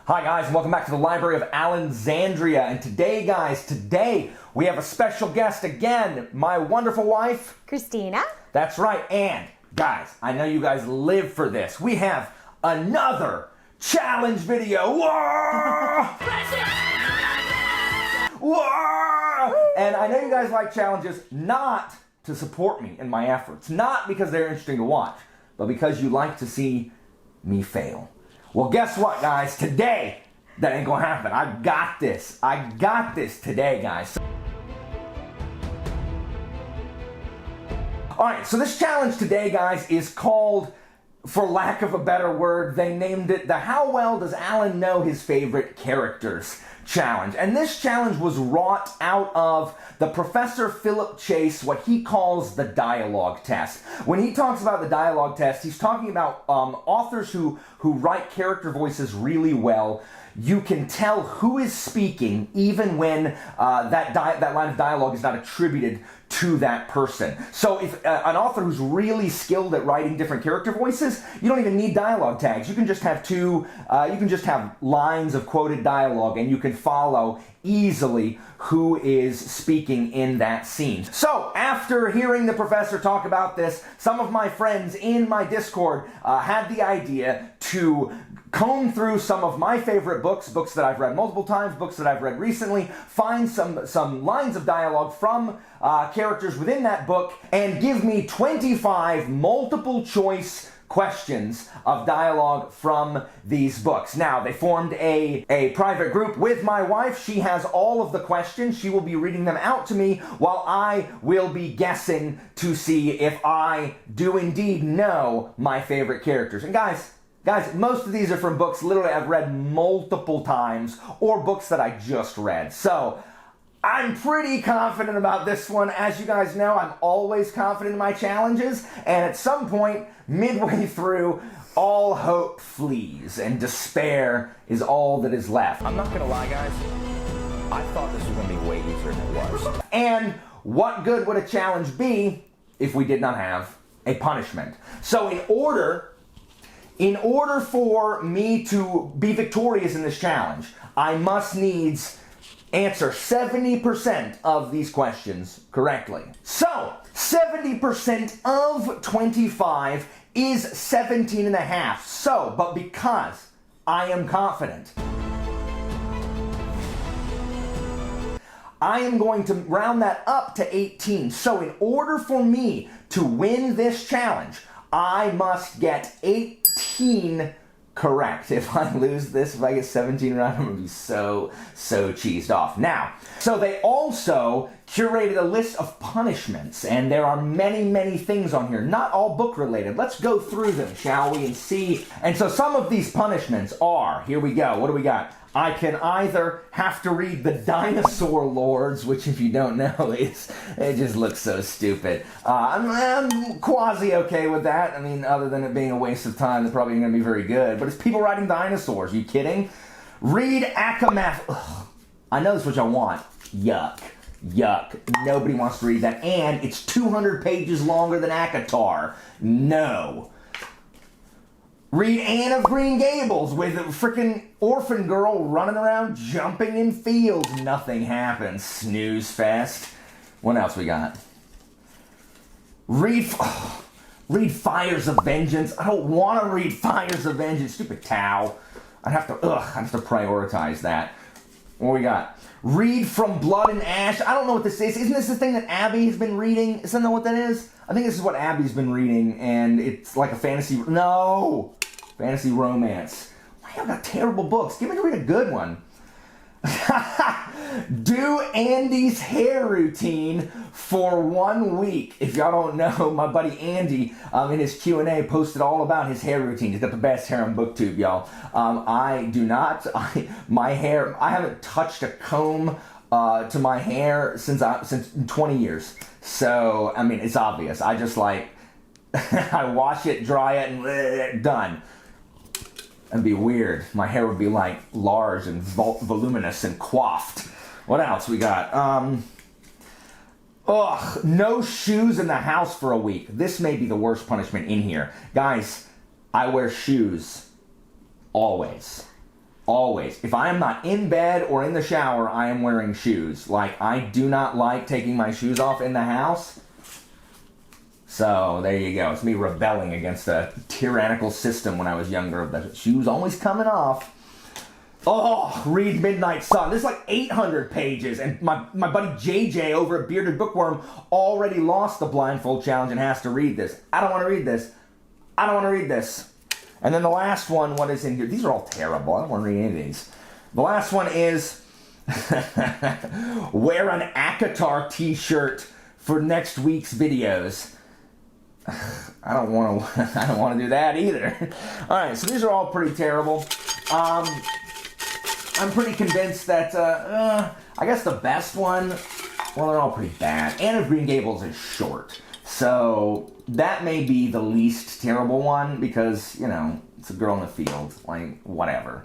Hi guys, and welcome back to the Library of Alexandria. And today, guys, we have a special guest again, my wonderful wife, Christina. That's right, and guys, I know you guys live for this. We have another challenge video. Whoa! Whoa! And I know you guys like challenges not to support me in my efforts, not because they're interesting to watch, but because you like to see me fail. Well, guess what, guys? Today, that ain't gonna happen. I got this. I got this today, guys. Alright, so this challenge today, guys, is called, for lack of a better word, they named it the How Well Does Alan Know His Favorite Characters challenge. And this challenge was wrought out of the Professor Philip Chase, what he calls the dialogue test. When he talks about the dialogue test, he's talking about authors who write character voices really well. You can tell who is speaking even when that line of dialogue is not attributed to that person. So if an author who's really skilled at writing different character voices, you don't even need dialogue tags. You can just have you can just have lines of quoted dialogue, and you can follow easily who is speaking in that scene. So after hearing the professor talk about this, some of my friends in my Discord had the idea to comb through some of my favorite books that I've read multiple times, books that I've read recently, find some lines of dialogue from characters within that book, and give me 25 multiple choice questions of dialogue from these books. Now, they formed a private group with my wife. She has all of the questions. She will be reading them out to me while I will be guessing to see if I do indeed know my favorite characters. And guys, most of these are from books literally I've read multiple times, or books that I just read. So I'm pretty confident about this one. As you guys know, I'm always confident in my challenges, and at some point, midway through, all hope flees, and despair is all that is left. I'm not gonna lie, guys, I thought this was gonna be way easier than it was. And what good would a challenge be if we did not have a punishment? So in order for me to be victorious in this challenge, I must needs answer 70% of these questions correctly. So, 70% of 25 is 17 and a half. So, but because I am confident, I am going to round that up to 18. So in order for me to win this challenge, I must get 18 correct. If I lose this, if I get 17 right, I'm gonna be so cheesed off. Now, so they also curated a list of punishments, and there are many things on here, not all book related. Let's go through them, shall we, and see. And so some of these punishments are, here we go, what do we got? I can either have to read the Dinosaur Lords, which if you don't know, it just looks so stupid. I'm quasi okay with that. I mean, other than it being a waste of time, it's probably going to be very good. But it's people riding dinosaurs. Are you kidding? Read Akamath. Ugh. I know this is what y'all want. Yuck. Nobody wants to read that. And it's 200 pages longer than ACOTAR. No. Read Anne of Green Gables with a freaking orphan girl running around jumping in fields. Nothing happens. Snooze fest. What else we got? Read Fires of Vengeance. I don't want to read Fires of Vengeance. Stupid Tau. I have to prioritize that. What we got? Read From Blood and Ash. I don't know what this is. Isn't this the thing that Abby has been reading? Isn't that what that is? I think this is what Abby's been reading, and it's like a fantasy romance. Why y'all got terrible books? Give me to read a good one. Do Andy's hair routine for 1 week. If y'all don't know, my buddy Andy in his Q&A posted all about his hair routine. He's got the best hair on BookTube, y'all. I do not. My hair, I haven't touched a comb to my hair since 20 years. So, I mean, it's obvious. I just like, I wash it, dry it, and done. It'd be weird. My hair would be like large and voluminous and coiffed. What else we got? No shoes in the house for a week. This may be the worst punishment in here. Guys, I wear shoes always. Always. If I am not in bed or in the shower, I am wearing shoes. Like, I do not like taking my shoes off in the house. So, there you go. It's me rebelling against a tyrannical system when I was younger of the shoes always coming off. Oh, read Midnight Sun. This is like 800 pages, and my buddy JJ over at Bearded Bookworm already lost the blindfold challenge and has to read this. I don't want to read this. I don't want to read this. And then the last one, what is in here? These are all terrible. I don't want to read any of these. The last one is wear an Akatar t-shirt for next week's videos. I don't want to do that either. All right, so these are all pretty terrible. I'm pretty convinced that, I guess the best one, well, they're all pretty bad. Anne of Green Gables is short. So that may be the least terrible one because, you know, it's a girl in the field. Like, whatever.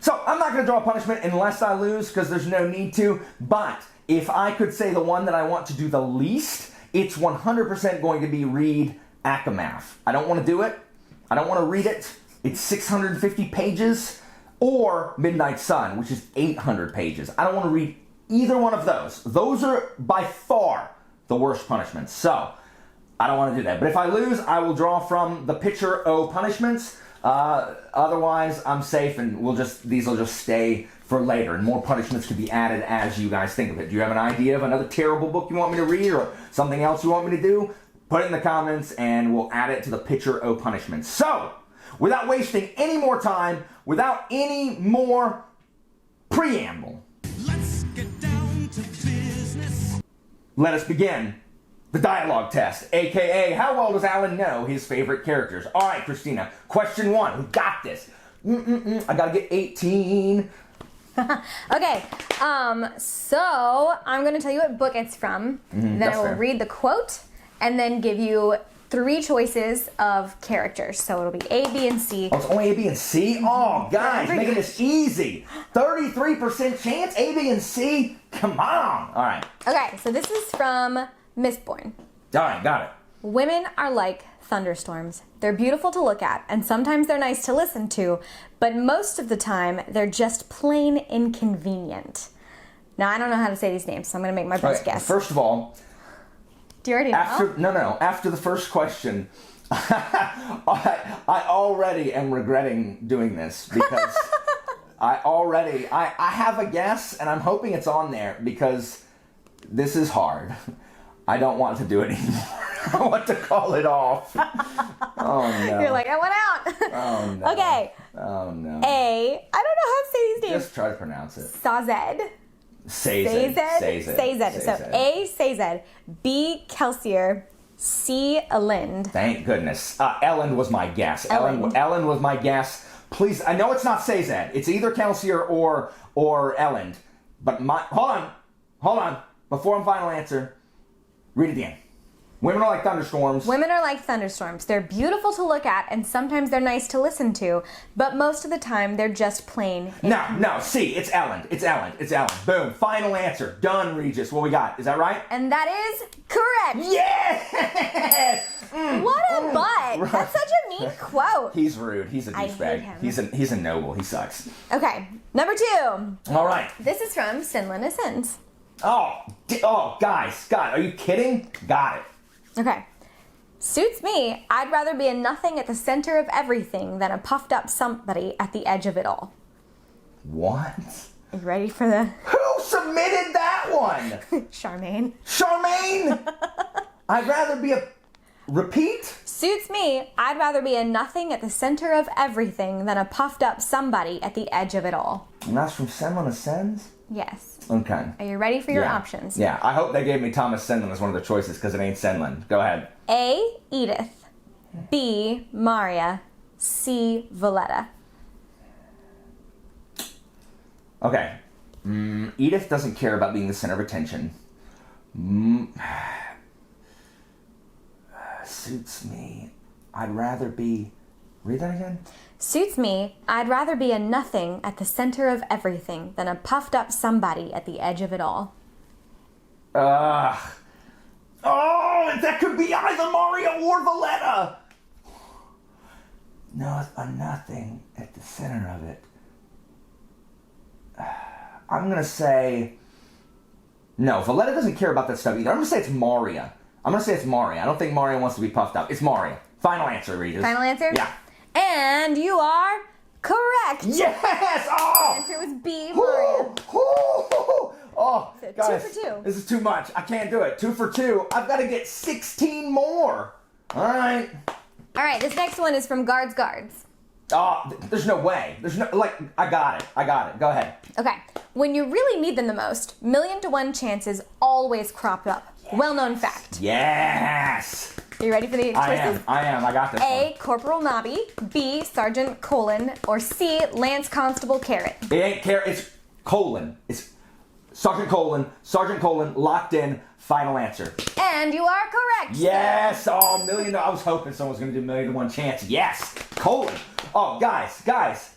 So I'm not going to draw a punishment unless I lose because there's no need to. But if I could say the one that I want to do the least, it's 100% going to be read Akamath. I don't want to do it. I don't want to read it. It's 650 pages. Or Midnight Sun, which is 800 pages. I don't want to read either one of those. Those are by far the worst punishments. So, I don't want to do that. But if I lose, I will draw from the Picture O punishments. Otherwise, I'm safe and these will just stay for later. And more punishments can be added as you guys think of it. Do you have an idea of another terrible book you want me to read or something else you want me to do? Put it in the comments and we'll add it to the Picture O punishments. So, without wasting any more time, without any more preamble, let's get down to business. Let us begin the dialogue test, aka how well does Alan know his favorite characters? All right, Christina, question 1. We got this. I gotta get 18. Okay, so I'm gonna tell you what book it's from. Then I will read the quote and then give you 3 choices of characters. So it'll be A, B, and C. Oh, it's only A, B, and C? Oh, guys, making this easy. 33% chance, A, B, and C? Come on. All right. Okay, so this is from Mistborn. All right, got it. Women are like thunderstorms. They're beautiful to look at, and sometimes they're nice to listen to, but most of the time, they're just plain inconvenient. Now, I don't know how to say these names, so I'm going to make my best guess. First of all, do you already know? No. After the first question, I already am regretting doing this because I have a guess and I'm hoping it's on there because this is hard. I don't want to do it anymore. I want to call it off. Oh no. You're like, I went out. Oh no. Okay. Oh no. A, I don't know how to say these names. Just try to pronounce it. Sazed. Sazed. So A, Sazed. B, Kelsier. C, Elind. Thank goodness. Elend was my guess. Elend was my guess. Please, I know it's not Sazed. It's either Kelsier or Elend. But hold on. Before my final answer, read it again. Women are like thunderstorms. Women are like thunderstorms. They're beautiful to look at, and sometimes they're nice to listen to, but most of the time, they're just plain. No, see, it's Elend. It's Elend. Boom. Final answer. Done, Regis. What we got? Is that right? And that is correct. Yes! What a butt. Right. That's such a mean quote. He's rude. He's a douchebag. He's a noble. He sucks. Okay, number 2. All right. This is from Sinlin Ascends. Oh, guys, are you kidding? Got it. Okay. Suits me. I'd rather be a nothing at the center of everything than a puffed up somebody at the edge of it all. What? Are you ready for the... Who submitted that one? Charmaine. I'd rather be a... Repeat? Suits me. I'd rather be a nothing at the center of everything than a puffed up somebody at the edge of it all. And that's from Senlin Ascends? Yes. Okay. Are you ready for your options? Yeah, I hope they gave me Thomas Senlin as one of the choices because it ain't Senlin. Go ahead. A, Edith. B, Maria. C, Valletta. Okay. Edith doesn't care about being the center of attention. Suits me. I'd rather be... Read that again? Suits me. I'd rather be a nothing at the center of everything than a puffed up somebody at the edge of it all. Oh, that could be either Maria or Valletta. No, a nothing at the center of it. I'm gonna say no. Valletta doesn't care about that stuff either. I'm gonna say it's Maria. I don't think Maria wants to be puffed up. It's Maria. Final answer, Regis. Final answer? Yeah. And you are correct. Yes! Oh! The answer was B, Maria. Oh, So guys, 2 for 2. this is too much. I can't do it. 2 for 2. I've got to get 16 more. All right. All right, this next one is from Guards. Oh, there's no way. I got it. Go ahead. Okay. When you really need them the most, 1,000,000 to 1 chances always crop up. Yes. Well-known fact. Yes. Are you ready for the choices? I am. I got this A, one. Corporal Nobby, B, Sergeant Colon, or C, Lance Constable Carrot. It ain't Carrot. It's Colon. It's Sergeant Colon, locked in, final answer. And you are correct. Yes! Oh, million. I was hoping someone was going to do 1,000,000 to 1 chance. Yes! Colon. Oh, guys.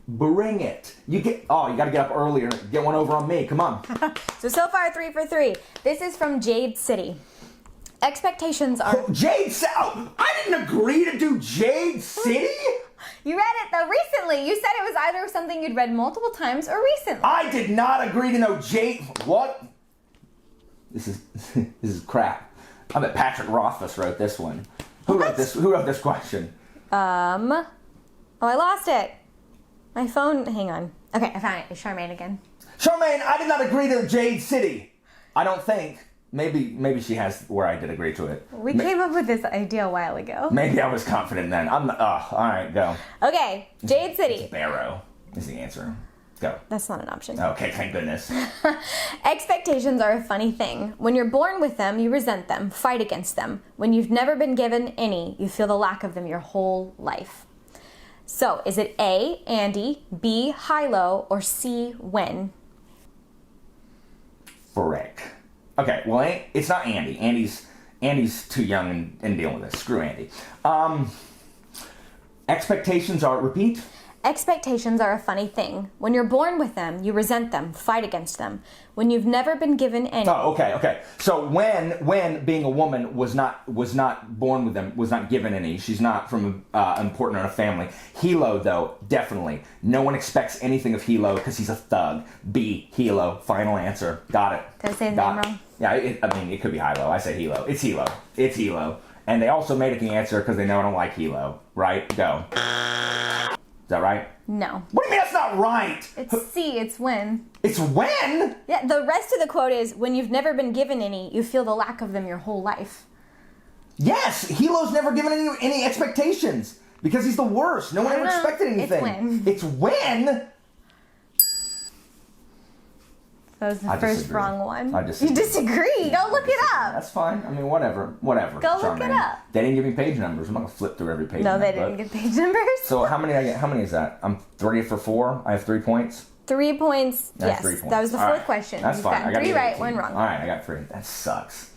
Bring it. You got to get up earlier. Get one over on me. Come on. So far, 3 for 3. This is from Jade City. Expectations are... Jade City? Oh, I didn't agree to do Jade City? You read it, though, recently. You said it was either something you'd read multiple times or recently. I did not agree to no Jade... What? This is crap. I bet Patrick Rothfuss wrote this one. Who wrote this question? Oh, I lost it. My phone, hang on. Okay, I found it. It's Charmaine again. Charmaine, I did not agree to Jade City. I don't think. Maybe she has where I did agree to it. We came up with this idea a while ago. Maybe I was confident then. I'm not, all right, go. Okay, Jade City. Barrow is the answer. Go. That's not an option. Okay, thank goodness. Expectations are a funny thing. When you're born with them, you resent them, fight against them. When you've never been given any, you feel the lack of them your whole life. So, is it A, Andy, B, high-low, or C, when? Frick. Okay, well, it's not Andy. Andy's too young and dealing with this. Screw Andy. Expectations are, repeat? Expectations are a funny thing. When you're born with them, you resent them, fight against them. When you've never been given any. Oh, okay. So when being a woman was not born with them, was not given any. She's not from important in a family. Hilo, though, definitely. No one expects anything of Hilo because he's a thug. B, Hilo. Final answer. Got it. Did I say his name wrong? Yeah, it could be Hilo. I say Hilo. It's Hilo. And they also made it the answer because they know I don't like Hilo. Right? Go. Is that right? No. What do you mean that's not right? It's C, it's when. It's when? Yeah, the rest of the quote is, when you've never been given any, you feel the lack of them your whole life. Yes, Hilo's never given any expectations because he's the worst. No one ever expected anything. It's when. That was the first wrong one. I disagree. You disagree? Go look it up. That's fine. I mean, whatever. Go look it up. They didn't give me page numbers. I'm not gonna flip through every page. No, they didn't get page numbers. So how many is that? I'm 3 for 4. I have 3 points. 3 points. Yes, 3 points. That was the fourth question. That's fine. You've got 3 right, 1 wrong. All right, I got 3. That sucks.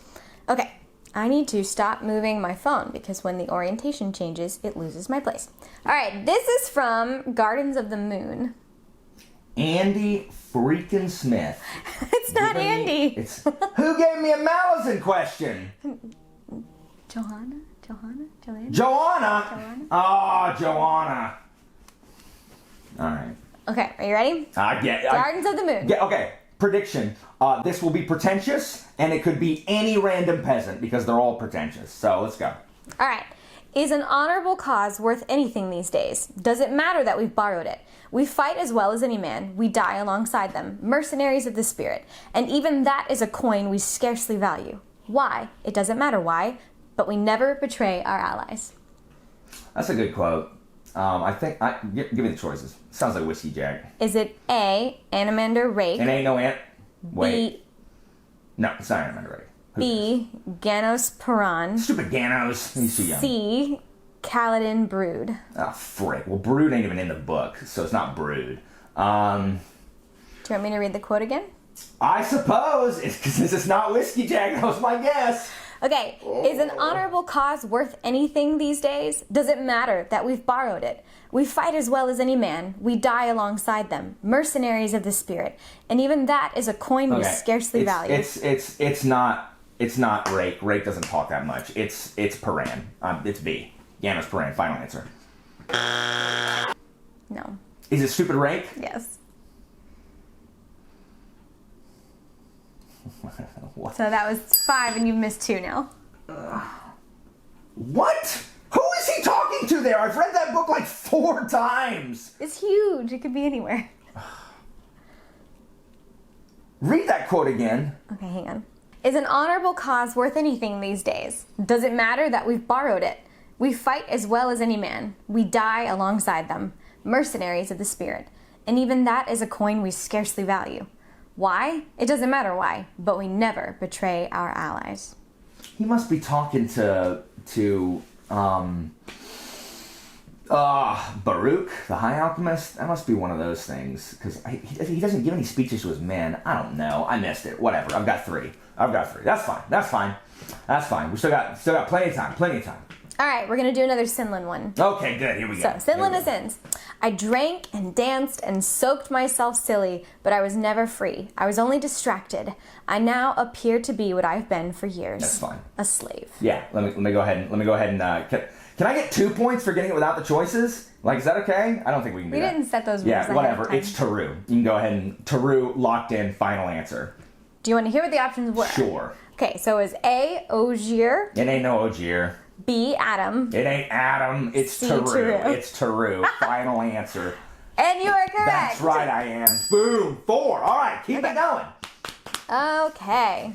Okay, I need to stop moving my phone because when the orientation changes, it loses my place. All right, this is from Gardens of the Moon. Andy freaking Smith. It's not Andy. Who gave me a malice question? Joanna? Oh, Joanna. All right. Okay, are you ready? Gardens of the Moon. Okay, prediction. This will be pretentious, and it could be any random peasant because they're all pretentious. So let's go. All right. Is an honorable cause worth anything these days? Does it matter that we've borrowed it? We fight as well as any man. We die alongside them, mercenaries of the spirit. And even that is a coin we scarcely value. Why? It doesn't matter why, but we never betray our allies. That's a good quote. Give me the choices. Sounds like Whiskey Jack. Is it A, Animander Rake? It ain't no ant. Wait. No, it's not Animander Rake. B, Ganos Paran. Stupid Ganos. He's too young. C, Kaladin Brood. Oh, frick. Well, Brood ain't even in the book, so it's not Brood. Do you want me to read the quote again? I suppose. It's because it's not Whiskey Jack. That was my guess. Okay. Is an honorable cause worth anything these days? Does it matter that we've borrowed it? We fight as well as any man. We die alongside them, mercenaries of the spirit. And even that is a coin we scarcely value. It's not Rake. Rake doesn't talk that much. It's Paran. It's B. Ganos Paran. Final answer. No. Is it stupid Rake? Yes. What? So that was 5, and you've missed 2 now. What? Who is he talking to there? I've read that book like 4 times. It's huge. It could be anywhere. Read that quote again. Okay, hang on. Is an honorable cause worth anything these days? Does it matter that we've borrowed it? We fight as well as any man. We die alongside them, mercenaries of the spirit. And even that is a coin we scarcely value. Why? It doesn't matter why, but we never betray our allies. He must be talking to Baruch, the High Alchemist. That must be one of those things, because he doesn't give any speeches to his men. I don't know. I missed it. Whatever. I've got 3. That's fine. We still got plenty of time. All right, we're going to do another Sinlin one. Okay, good. Here we go. So, Sinlin is ends. I drank and danced and soaked myself silly, but I was never free. I was only distracted. I now appear to be what I've been for years. That's fine. A slave. Yeah. Let me go ahead and can I get 2 points for getting it without the choices? Like, is that okay? I don't think we can do We that. didn't set those rules. Yeah, whatever. It's Taru. You can go ahead and Taru, locked in, final answer. Do you want to hear what the options were? Sure. Okay, so it was A, Ogier, It ain't no Ogier. B, Adam, It ain't Adam. It's C, Taru. Taru. It's Taru. Final answer. and you are correct. That's right, I am. Boom. 4. All right, keep it going. Okay.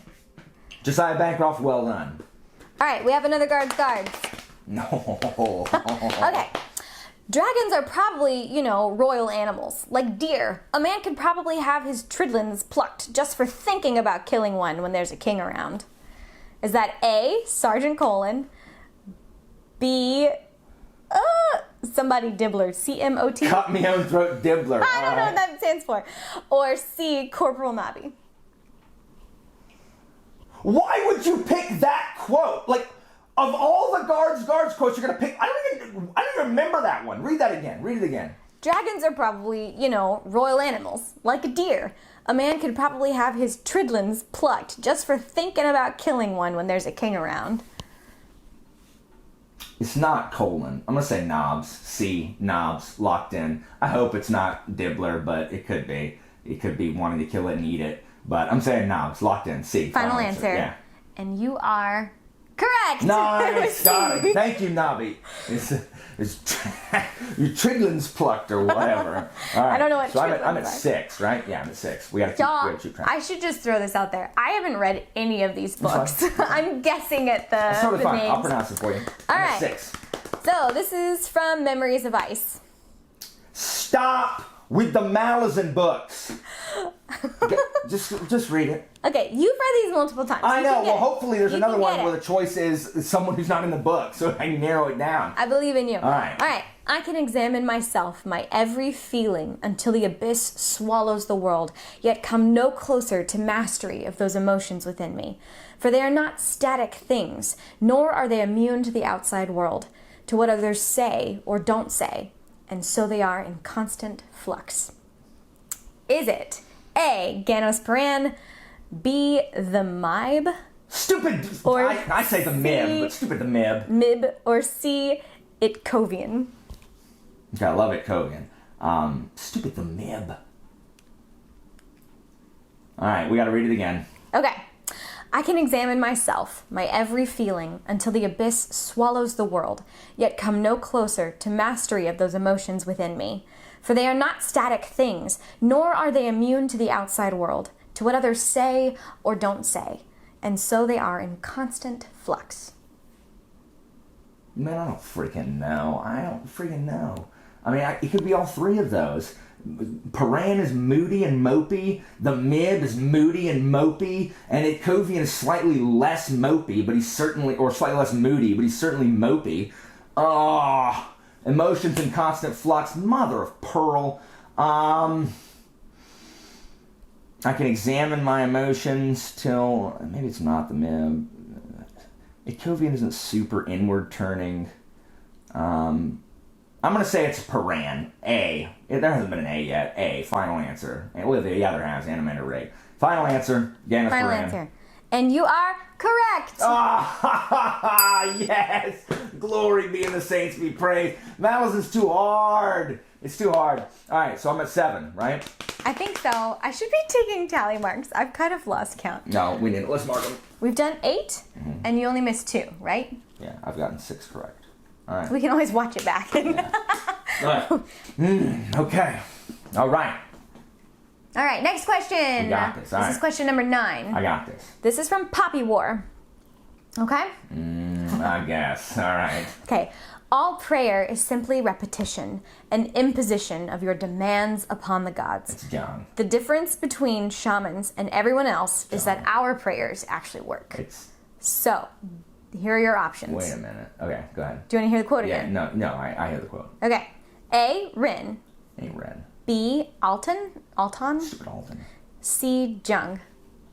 Josiah Bancroft, well done. All right, we have another guards. No. Okay. Dragons are probably, royal animals, like deer. A man could probably have his tridlins plucked just for thinking about killing one when there's a king around. Is that A, Sergeant Colin, B, somebody Dibbler, C-M-O-T? Cut me own throat Dibbler. I don't know what that stands for. Or C, Corporal Nobby. Why would you pick that quote? Like, of all the guards quotes you're gonna pick, I don't even remember that one. Read that again. Read it again. Dragons are probably, royal animals, like a deer. A man could probably have his tridlins plucked just for thinking about killing one when there's a king around. It's not Colon. I'm gonna say Knobs. C, Knobs, locked in. I hope it's not Dibbler, but it could be. It could be wanting to kill it and eat it. But I'm saying Knobs, locked in. C. Final answer. Yeah. And you are correct. Nice, got it. Thank you, Nobby. It's your tridlins plucked or whatever. All right. I don't know what so I'm tridlins at are. 6, right? Yeah, I'm at 6. We gotta Y'all, keep track. I should just throw this out there. I haven't read any of these books. I'm guessing at the, That's totally the fine. names. I'll pronounce it for you. All I'm right. at 6. So this is from Memories of Ice. Stop with the Malazan books. Just read it. Okay, you've read these multiple times. I You know. can get Well, it. hopefully there's You another can one get where it. the choice is someone who's not in the book, so I can narrow it down. I believe in you. All right. All right. I can examine myself, my every feeling, until the abyss swallows the world, yet come no closer to mastery of those emotions within me. For they are not static things, nor are they immune to the outside world, to what others say or don't say, and so they are in constant flux. Is it A, Ganos Paran, B, the Mib, Stupid. Or I say the Mib, but stupid the Mib. Mib, or C, Itkovian? Okay, I love it, Kogan. Stupid the Mib. All right, we got to read it again. Okay. I can examine myself, my every feeling, until the abyss swallows the world, yet come no closer to mastery of those emotions within me. For they are not static things, nor are they immune to the outside world, to what others say or don't say, and so they are in constant flux. Man, I don't freaking know. I mean, it could be all 3 of those. Paran is moody and mopey. The Mib is moody and mopey. And Itkovian is slightly less mopey, but he's certainly, or slightly less moody, but he's certainly mopey. Emotions in constant flux. Mother of pearl. I can examine my emotions till, maybe it's not the Mib. Itkovian isn't super inward turning. I'm going to say it's Paran. A. There hasn't been an A yet. A. Final answer. Well, the other has Animator Ray. Final answer. Ganos Final Paran. answer. And you are correct. Yes! Glory be in the saints be praised. Malazan's too hard. It's too hard. All right, so I'm at 7, right? I think so. I should be taking tally marks. I've kind of lost count. No, we didn't. Let's mark them. We've done 8, and you only missed 2, right? Yeah, I've gotten 6 correct. All right. We can always watch it back. Yeah. All right. Okay. All right. All right, next question. We got this. All This right. is question number 9. I got this. This is from Poppy War. Okay? I guess. All right. Okay. All prayer is simply repetition, an imposition of your demands upon the gods. It's John. The difference between shamans and everyone else is that our prayers actually work. It's. So, here are your options. Wait a minute. Okay, go ahead. Do you want to hear the quote Yeah, again? no, I hear the quote. Okay. A. Rin. Ain't red. B. Alton. Stupid Alton. C. Jung.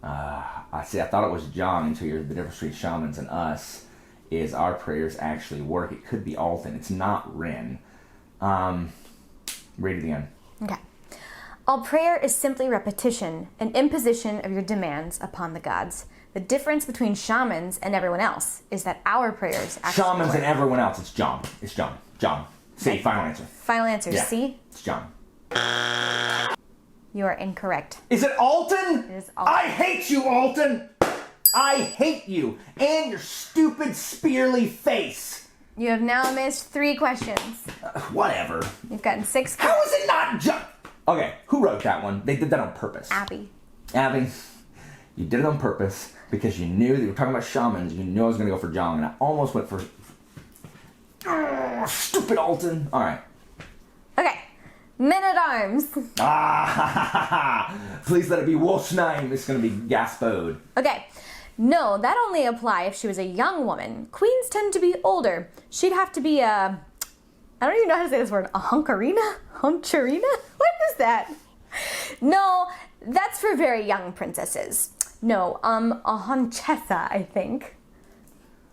I see. I thought it was John until you're the difference between shamans and us is our prayers actually work. It could be Alton. It's not Rin. Read it again. Okay. All prayer is simply repetition, an imposition of your demands upon the gods. The difference between shamans and everyone else is that our prayers actually Shamans work. and everyone else. It's John. It's John. John. Say final answer. Final answer, Yeah. C. It's John. You are incorrect. Is it Alton? It is Alton. I hate you, Alton. I hate you and your stupid spearly face. You have now missed 3 questions. Whatever. You've gotten 6 How is it not John? Okay, who wrote that one? They did that on purpose. Abby. Abby, you did it on purpose because you knew that you were talking about shamans. You knew I was going to go for John, and I almost went for stupid Alton. All right. Okay. Men at Arms. Please let it be Wolf's name. It's going to be Gaspode. Okay. No, that only apply if she was a young woman. Queens tend to be older. She'd have to be a... I don't even know how to say this word. A hunkarina? Huncherina? What is that? No, that's for very young princesses. No, a honchessa, I think.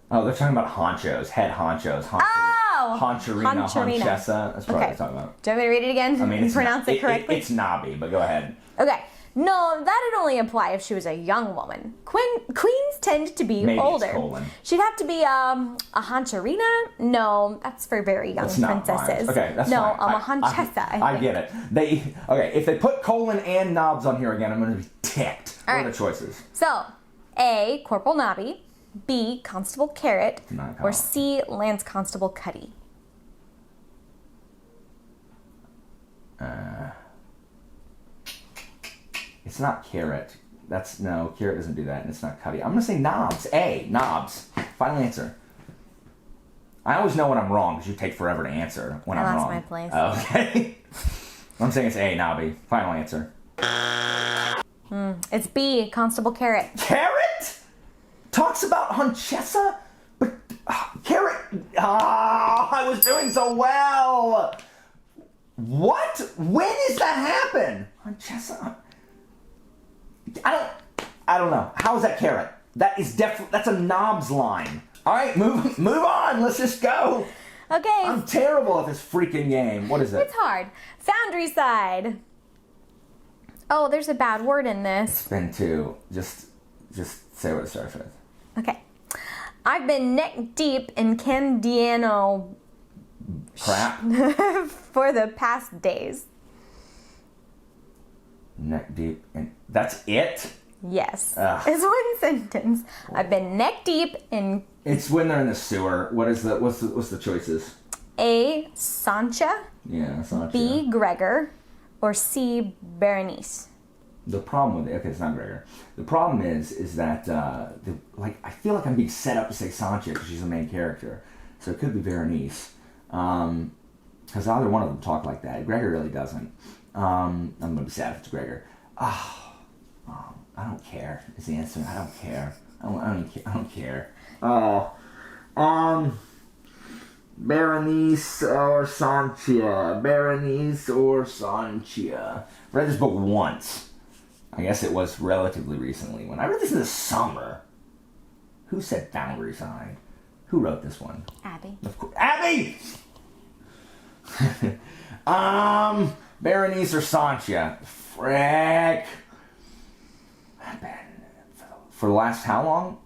Oh, they're talking about honchos, head honchos. Oh! Honcherina, Honcherina. honchessa. That's probably what they're talking about. Do you want me to read it again? I mean, it's pronounce it correctly? It's knobby, but go ahead. Okay. No, that'd only apply if she was a young woman. Queens tend to be Maybe older. it's colon. She'd have to be a honcherina? No, that's for very young That's not princesses. rhymes. Okay, that's no, fine. a honchessa. I get it. If they put colon and knobs on here again, I'm going to be ticked. What are the choices? So, A, Corporal Nobby, B, Constable Carrot, Not or Constable. C, Lance Constable Cuddy. It's not carrot. Carrot doesn't do that, and it's not cutty. I'm going to say knobs. A, knobs. Final answer. I always know when I'm wrong because you take forever to answer when I I'm lost wrong. my place. Okay. I'm saying it's A, knobby. Final answer. It's B, Constable Carrot. Carrot talks about Honchessa, but Carrot. I was doing so well. What? When does that happen? Honchessa. I don't know. How is that Carrot? That is that's a knobs line. All right, move on. Let's just go. Okay, I'm terrible at this freaking game. What is it? it's hard. Foundry side. Oh, there's a bad word in this. Spin 2. Just say what it starts with. Okay. I've been neck deep in Candiano Crap. for the past days. Neck deep in. That's it? Yes. Ugh. It's one sentence. I've been neck deep in It's when they're in the sewer. What's the choices? A, Sancha, Yeah, that's not B, true. Gregor, or C, Berenice. The problem with it, okay, it's not Gregor. The problem is that I feel like I'm being set up to say Sancha because she's the main character, so it could be Berenice. Because either one of them talk like that. Gregor really doesn't. I'm gonna be sad if it's Gregor. I don't care. Is the answer? I don't care. I don't care. Berenice or Sancha. Berenice or Sancha. Read this book once. I guess it was relatively recently. When I read this in the summer. Who said Foundry Side? Who wrote this one? Abby. Of course. Abby! Berenice or Sancha? Frick. For the last how long?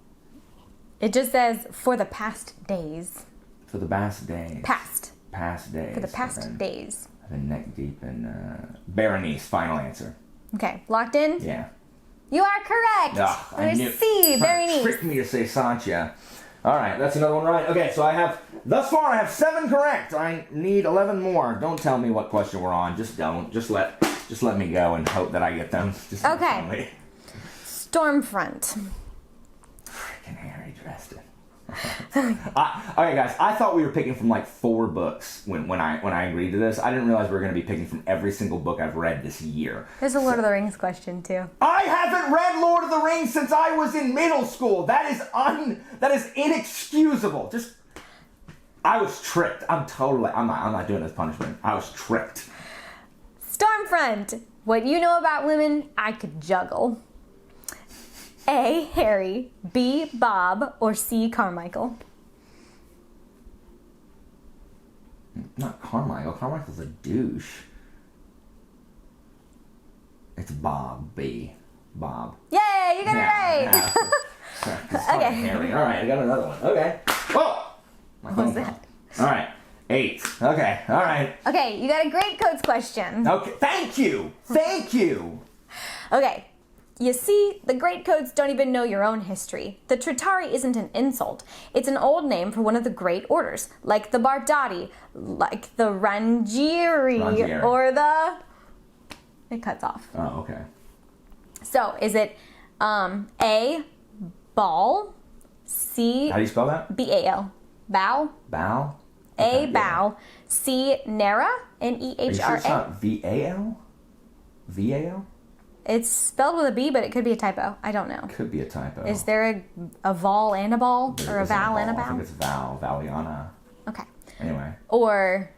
It just says for the past days. For the past days. Past. Past days. For the past days. I've been neck deep in Berenice. Final answer. Okay, locked in? Yeah. You are correct. Ugh, I knew. C, very neat. Tricked me to say Sancha. All right, that's another one right. Okay, so thus far I have 7 correct. I need 11 more. Don't tell me what question we're on. Just don't. Just let me go and hope that I get them. Just don't tell me. Stormfront. Freaking Harry Dresden. Okay, guys. I thought we were picking from like 4 books when I agreed to this. I didn't realize we were going to be picking from every single book I've read this year. There's a Lord of the Rings question too. I haven't read Lord of the Rings since I was in middle school. That is inexcusable. I was tricked. I'm not doing this punishment. I was tricked. Stormfront. What you know about women, I could juggle. A, Harry, B, Bob, or C, Carmichael? Not Carmichael. Carmichael's a douche. It's Bob. B. Bob. Yay, you got it right! Yeah. Okay. Harry. All right, I got another one. Okay. Whoa! What was that? All right. 8. Okay. All right. Okay, you got a great codes question. Okay. Thank you. Thank you. Okay. You see, the Great Codes don't even know your own history. The Tritari isn't an insult. It's an old name for one of the Great Orders, like the Bardati, like the Rangieri, or the... It cuts off. Oh, okay. So, is it A, Ball, C... How do you spell that? B-A-L. Bow. Bow? A, Bow. C, Nera, N-E-H-R-A. Are you sure it's not V-A-L? V-A-L? It's spelled with a B, but it could be a typo. I don't know. Could be a typo. Is there a vol and a ball? Or a vowel and a I bow? think it's Val. Valiana. Okay. Anyway. Or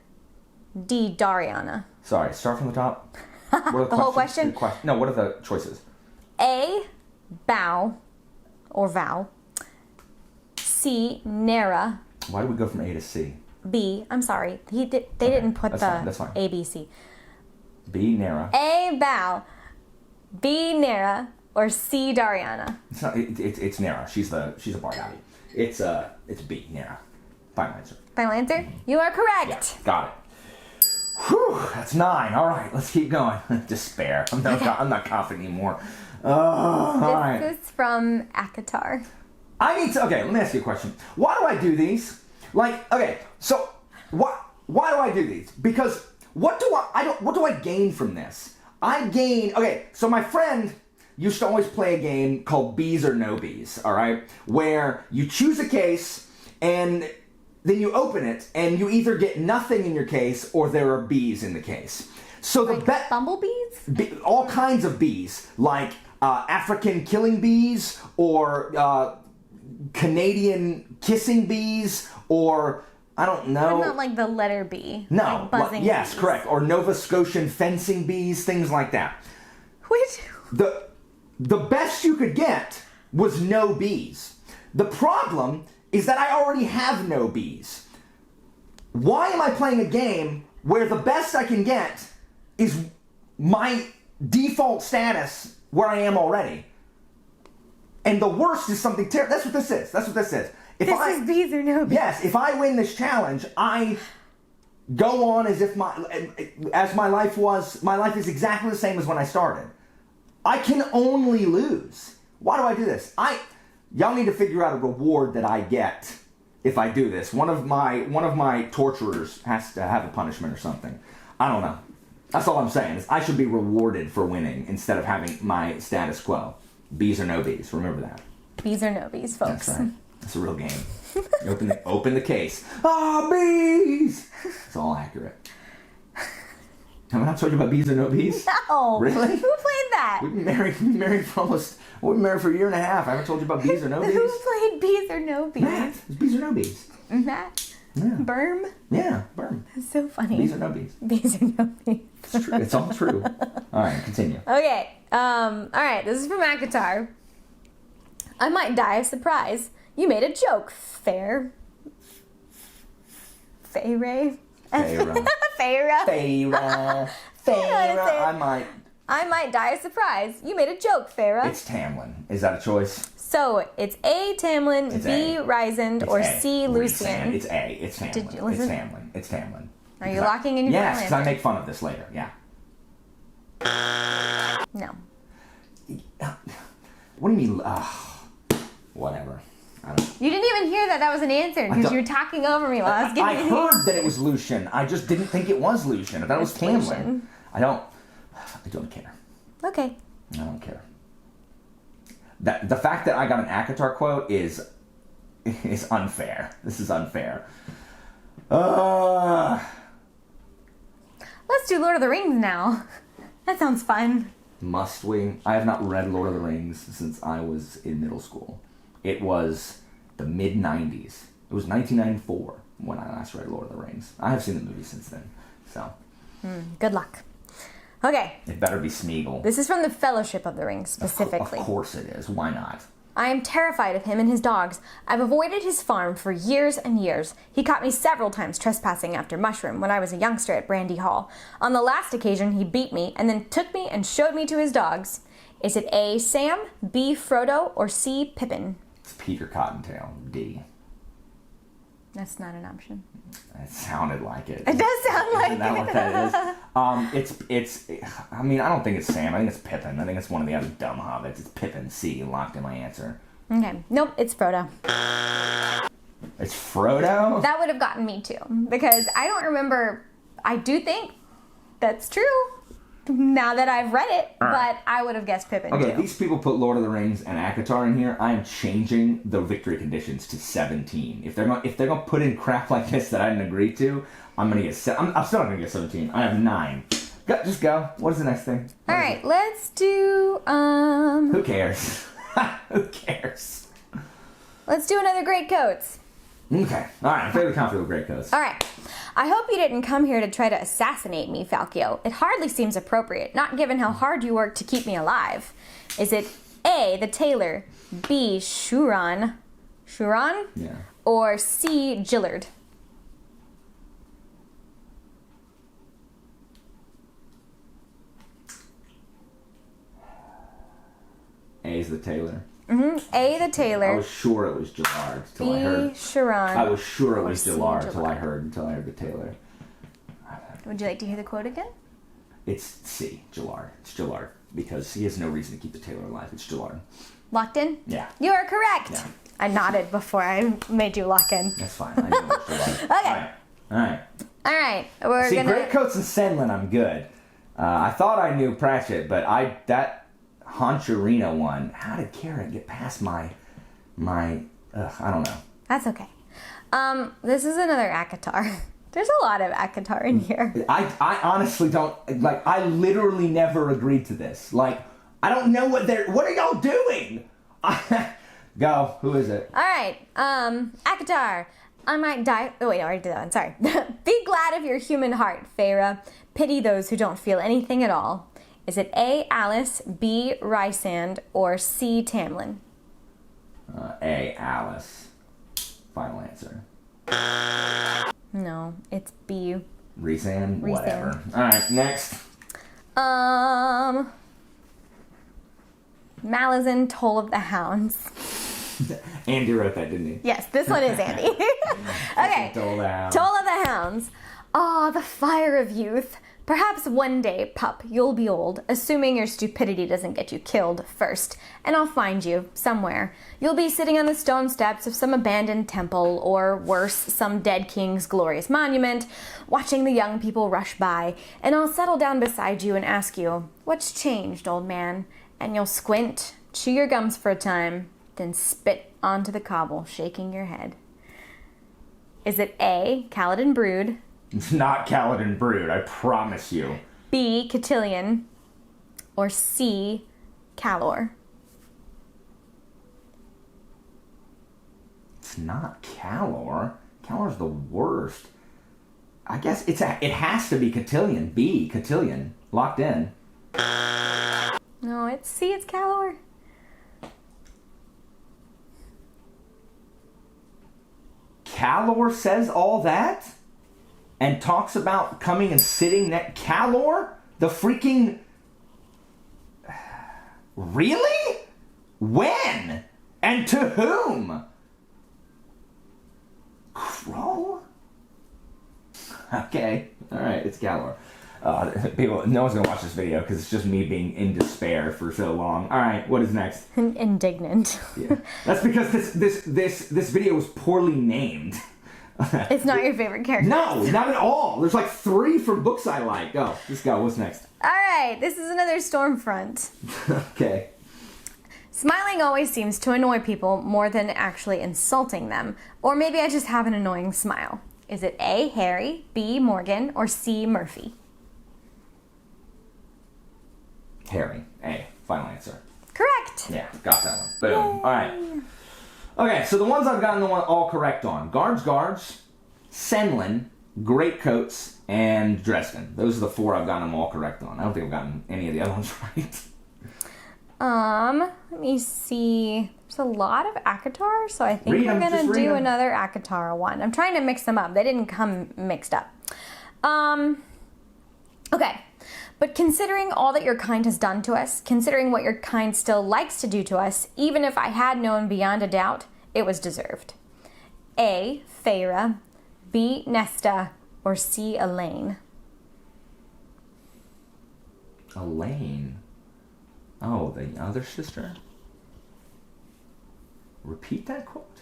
D, Dariana. Sorry, start from the top. What are The whole question? No, what are the choices? A, bow or vowel. C, Nera. Why did we go from A to C? B, I'm sorry. They didn't put That's fine. A, B, C. B, Nera. A, bow. B, Nera. Or C, Dariana. It's not. It's Nera. She's a Bardati. It's B, Nera. Final answer. Final answer? You are correct. Yeah, got it. Whew, that's 9. All right, let's keep going. Despair. I'm not confident anymore. All right. This is from Akatar. Okay, let me ask you a question. Why do I do these? Like, okay, so why do I do these? Because what do I gain from this? Okay, so my friend used to always play a game called Bees or No Bees, all right? Where you choose a case and then you open it and you either get nothing in your case or there are bees in the case. So Like bumblebees? All kinds of bees, like African killing bees or Canadian kissing bees, or I don't know. But not like the letter B. No. Like buzzing yes, bees. correct. Or Nova Scotian fencing bees, things like that. Which? The best you could get was no bees. The problem is that I already have no bees. Why am I playing a game where the best I can get is my default status where I am already? And the worst is something terrible. That's what this is. This is bees or no bees. Yes, if I win this challenge, I go on as if my life is exactly the same as when I started. I can only lose. Why do I do this? Y'all need to figure out a reward that I get if I do this. One of my torturers has to have a punishment or something. I don't know. That's all I'm saying. Is I should be rewarded for winning instead of having my status quo. Bees or no bees. Remember that. Bees or no bees, folks. That's right. It's a real game. Open the case. bees! It's all accurate. Have I not told you about Bees or No Bees? No. Really? Who played that? We've been married for a year and a half. I haven't told you about Bees or No Bees. Who played Bees or No Bees? Matt. It's Bees or No Bees. Matt. Yeah. Berm. Yeah, Berm. That's so funny. Bees or No Bees. Bees or No Bees. It's true. It's all true. All right, continue. Okay. All right. This is from Akatar. I might die of surprise. You made a joke. Fair. Feyre. Feyre. Feyre. Feyre. I might die of surprise. You made a joke, Feyre. It's Tamlin. Is that a choice? So it's A, Tamlin, It's B, A. Rysand, or A. C, Lucian. It's A. It's Tamlin. Did you listen? It's Tamlin. Are you locking in your Yes, final because I answer? make fun of this later. Yeah. No. What do you mean? Whatever. I don't. You didn't even hear that was an answer because you were talking over me while I was giving I you heard that it was Lucian. I just didn't think it was Lucian. I thought it was Tamlin. Lucian. I don't care. Okay. I don't care. The fact that I got an ACOTAR quote is unfair. This is unfair. Let's do Lord of the Rings now. That sounds fun. Must we? I have not read Lord of the Rings since I was in middle school. It was the mid-90s. It was 1994 when I last read Lord of the Rings. I have seen the movie since then, so. Good luck. Okay. It better be Smeagol. This is from the Fellowship of the Ring, specifically. Of course it is. Why not? I am terrified of him and his dogs. I've avoided his farm for years and years. He caught me several times trespassing after Mushroom when I was a youngster at Brandy Hall. On the last occasion, he beat me and then took me and showed me to his dogs. Is it A, Sam, B, Frodo, or C, Pippin? It's Peter Cottontail. D. That's not an option. It sounded like it. It does sound like Isn't that what that is? It's. I mean, I don't think it's Sam. I think it's Pippin. I think it's one of the other dumb hobbits. It's Pippin. C. Locked in my answer. Okay. Nope, it's Frodo. It's Frodo? That would have gotten me too, because I don't remember. I do think that's true now that I've read it, but I would have guessed Pippin Okay, too. these people put Lord of the Rings and ACOTAR in here. I am changing the victory conditions to 17. If they're gonna put in crap like this that I didn't agree to, I'm gonna get. I'm still not gonna get 17. I have 9. Just go. What is the next thing? All right, let's do. Who cares? Who cares? Let's do another Great Coats. Okay. All right. I'm fairly confident with Great Coats. All right. I hope you didn't come here to try to assassinate me, Falcio. It hardly seems appropriate, not given how hard you worked to keep me alive. Is it A, the tailor, B, Shuran, Yeah. or C, Gillard? A is the tailor. A, the I tailor, was sure it was Gillard till I B, heard. Shuran. I was sure it was C, Gillard till I Gillard. heard the tailor. Would you like to hear the quote again? It's C, Gillard. It's Gillard because he has no reason to keep the tailor alive. It's Gillard. Locked in? Yeah. You are correct. Yeah. I nodded before I made you lock in. That's fine. I know it's Gillard. Okay. All right. All right. We're See, gonna. Great Coats and Senlin, I'm good. I thought I knew Pratchett, but that Honchurina one. How did Karen get past my? I don't know. That's okay. This is another ACOTAR. There's a lot of ACOTAR in here. I honestly don't like. I literally never agreed to this. Like, I don't know what are y'all doing? Go. Who is it? All right. ACOTAR. I might die. Oh wait, I already did that one. Sorry. Be glad of your human heart, Feyre. Pity those who don't feel anything at all. Is it A, Alice, B, Rysand, or C, Tamlin? A, Alice. Final answer. No, it's B. Rhysand? Rhysand. Whatever. Alright, next. Malazan, Toll of the Hounds. Andy wrote that, didn't he? Yes, this one is Andy. Okay. Toll of the Hounds. Toll of the Hounds. Ah, the fire of youth. Perhaps one day, pup, you'll be old, assuming your stupidity doesn't get you killed first, and I'll find you, somewhere. You'll be sitting on the stone steps of some abandoned temple, or worse, some dead king's glorious monument, watching the young people rush by, and I'll settle down beside you and ask you, what's changed, old man? And you'll squint, chew your gums for a time, then spit onto the cobble, shaking your head. Is it A, Kaladin Brood, It's not Kaladin Brood, I promise you. B, Cotillion, or C, Calor? It's not Calor. Calor's the worst. I guess it has to be Cotillion. B, Cotillion. Locked in. No, it's C, it's Calor. Calor says all that? And talks about coming and sitting next. Calor? The freaking. Really? When? And to whom? Crow? Okay. Alright, it's Calor. People, no one's gonna watch this video because it's just me being in despair for so long. All right, what is next? Indignant. Yeah. That's because this video was poorly named. It's not your favorite character. No, not at all. There's like 3 from books I like. Go, just go. What's next? All right, this is another storm front. Okay. Smiling always seems to annoy people more than actually insulting them. Or maybe I just have an annoying smile. Is it A, Harry, B, Morgan, or C, Murphy? Harry. A. Final answer. Correct. Yeah, got that one. Boom. All right. Okay, so the ones I've gotten all correct on. Guards, Senlin, Greatcoats, and Dresden. Those are the 4 I've gotten them all correct on. I don't think I've gotten any of the other ones right. Let me see. There's a lot of Akatar, so I think we're gonna do another Akatar one. I'm trying to mix them up. They didn't come mixed up. Okay. But considering all that your kind has done to us, considering what your kind still likes to do to us, even if I had known beyond a doubt, it was deserved. A, Feyre, B, Nesta, or C, Elaine? Elaine? Oh, the other sister? Repeat that quote?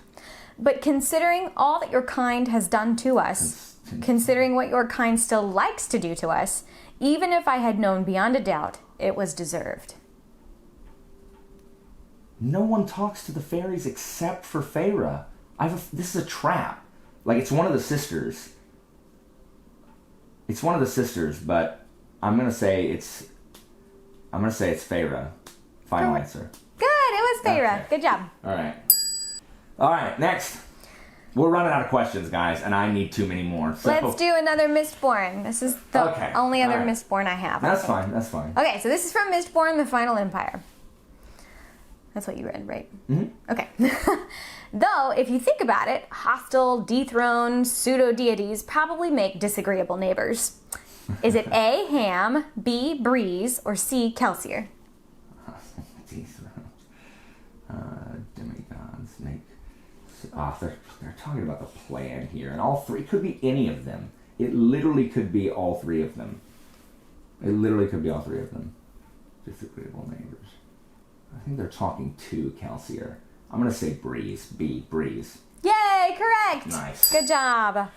But considering all that your kind has done to us, considering what your kind still likes to do to us, even if I had known beyond a doubt, it was deserved. No one talks to the fairies except for Feyre. This is a trap. Like, it's one of the sisters. It's one of the sisters, but I'm gonna say it's Feyre. Final answer. Good, it was Feyre. Okay. Good job. All right, next. We're running out of questions, guys, and I need too many more. So. Let's do another Mistborn. This is the only other Mistborn I have. That's fine, that's fine. Okay, so this is from Mistborn, The Final Empire. That's what you read, right? Mm-hmm. Okay. Though, if you think about it, hostile, dethroned, pseudo-deities probably make disagreeable neighbors. Is it A, Ham, B, Breeze, or C, Kelsier? Demigods make... they're talking about the plan here, and all 3 could be any of them. It literally could be all 3 of them. Disagreeable neighbors. I think they're talking to Kelsier. I'm gonna say Breeze. B, Breeze. Yay, correct! Nice. Good job.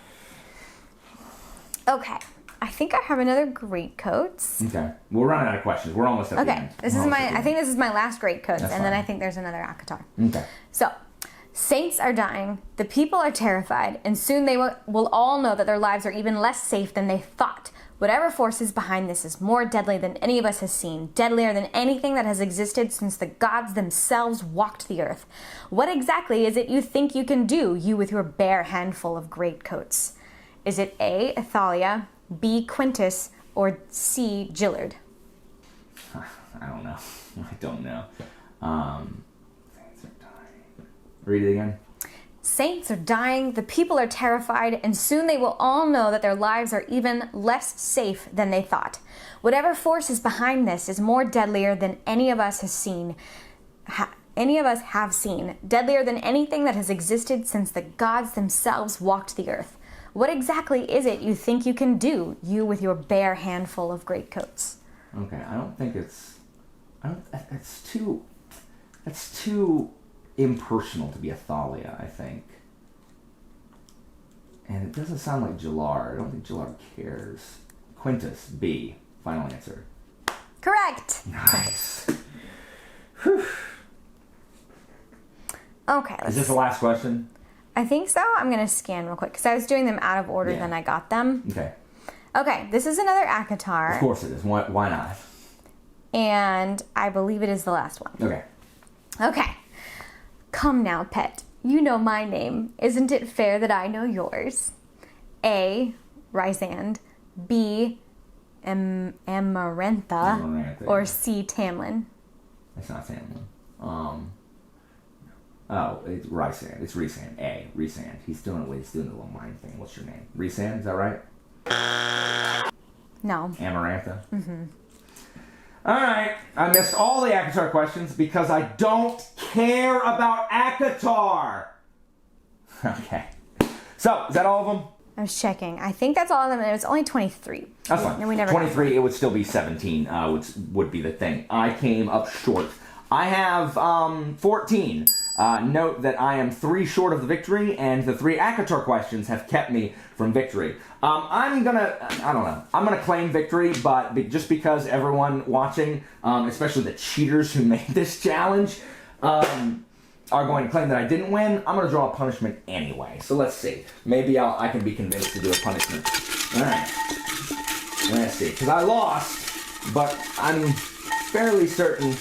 Okay, I think I have another Greatcoats. Okay, we're running out of questions. We're almost at the end. I think this is my last Greatcoats, and then fine. I think there's another Akatar. Okay. So, saints are dying, the people are terrified, and soon they will all know that their lives are even less safe than they thought. Whatever force is behind this is more deadly than any of us has seen, deadlier than anything that has existed since the gods themselves walked the earth. What exactly is it you think you can do, you with your bare handful of greatcoats? Is it A, Athalia, B, Quintus, or C, Gillard? I don't know. I don't know. Saints are dying. Read it again. Saints are dying, the people are terrified, and soon they will all know that their lives are even less safe than they thought. Whatever force is behind this is more deadlier than any of us has seen. Any of us have seen, deadlier than anything that has existed since the gods themselves walked the earth. What exactly is it you think you can do, you with your bare handful of greatcoats? Okay, I don't think it's... That's too impersonal to be Athalia, I think. And it doesn't sound like Gillard. I don't think Gillard cares. Quintus, B. Final answer. Correct! Nice. Whew. Okay, Is this the last question? I think so. I'm going to scan real quick because I was doing them out of order than I got them. Okay. Okay, this is another Akatar. Of course it is. Why not? And I believe it is the last one. Okay. Okay. Come now, pet. You know my name. Isn't it fair that I know yours? A, Rysand. B, Amarantha. Or C, Tamlin. It's not Tamlin. Oh, it's Rysand. It's Rysand. A, Rysand. He's doing the little mind thing. What's your name? Rysand, is that right? No. Amarantha? Mm-hmm. Alright, I missed all the Akatar questions because I don't care about Akatar! Okay. So, is that all of them? I was checking. I think that's all of them, and it was only 23. That's fine. And we never 23, it would still be 17, which would be the thing. I came up short. I have 14. Note that I am 3 short of the victory, and the 3 ACOTAR questions have kept me from victory. I'm gonna claim victory, but just because everyone watching, especially the cheaters who made this challenge, are going to claim that I didn't win, I'm gonna draw a punishment anyway. So let's see. Maybe I can be convinced to do a punishment. All right. Let's see, because I lost, but I'm fairly certain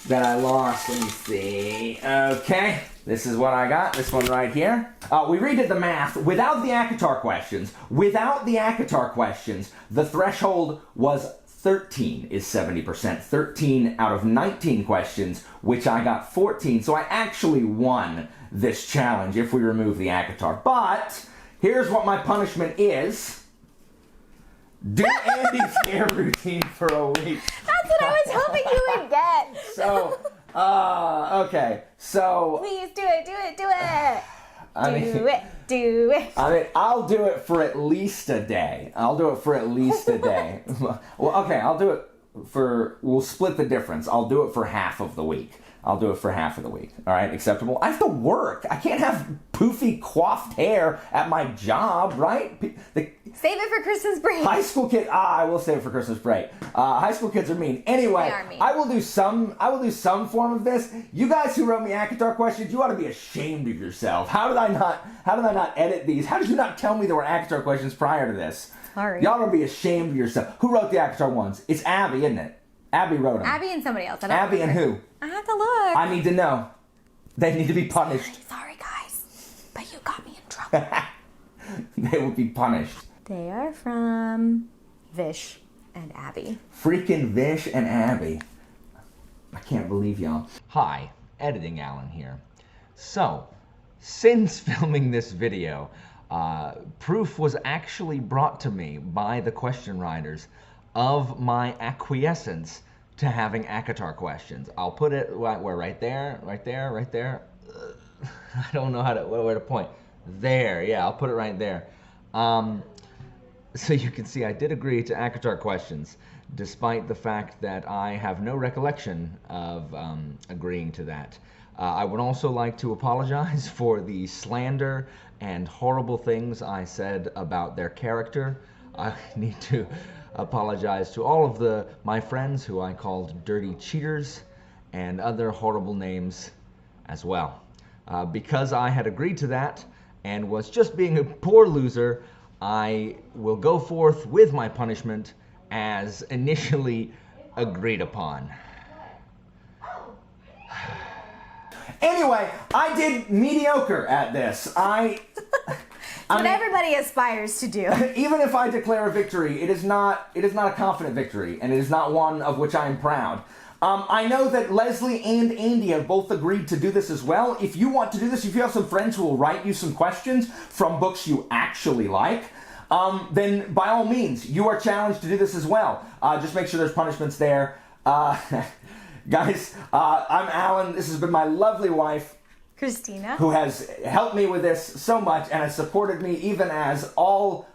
that I lost. Let me see. Okay, this is what I got. This one right here. We redid the math without the ACOTAR questions. Without the ACOTAR questions, the threshold was 13 is 70%. 13 out of 19 questions, which I got 14. So I actually won this challenge if we remove the ACOTAR. But here's what my punishment is. Do Andy's hair routine for a week. That's what I was hoping you would get. So, okay. So. Please do it. Do it. I mean, I'll do it for at least a day. Well, okay, I'll do it we'll split the difference. I'll do it for half of the week. All right, acceptable? I have to work. I can't have poofy coiffed hair at my job, right? Save it for Christmas break. High school kids, I will save it for Christmas break. High school kids are mean. Anyway, They are mean. I will do some form of this. You guys who wrote me ACOTAR questions, you ought to be ashamed of yourself. How did I not edit these? How did you not tell me there were ACOTAR questions prior to this? Sorry. Y'all ought to be ashamed of yourself. Who wrote the ACOTAR ones? It's Abby, isn't it? Abby wrote them. Abby and somebody else. Abby and who? I have to look. I need to know. They need to be punished. Sorry, guys. But you got me in trouble. They will be punished. They are from Vish and Abby. Freaking Vish and Abby. I can't believe y'all. Hi, Editing Alan here. So, since filming this video, proof was actually brought to me by the question writers of my acquiescence to having ACOTAR questions. I'll put it where, right there. I don't know where to point. There, yeah, I'll put it right there. So you can see I did agree to ACOTAR questions, despite the fact that I have no recollection of agreeing to that. I would also like to apologize for the slander and horrible things I said about their character. I need to apologize to all of my friends who I called dirty cheaters and other horrible names as well. Because I had agreed to that and was just being a poor loser, I will go forth with my punishment as initially agreed upon. Anyway, I did mediocre at this. What everybody aspires to do. Even if I declare a victory, it is not a confident victory, and it is not one of which I am proud. I know that Leslie and Andy have both agreed to do this as well. If you want to do this, if you have some friends who will write you some questions from books you actually like, then by all means, you are challenged to do this as well. Just make sure there's punishments there. Guys, I'm Alan. This has been my lovely wife, Christina, who has helped me with this so much and has supported me even as all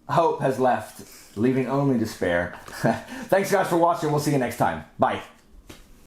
hope has left, leaving only despair. Thanks guys for watching. We'll see you next time. Bye.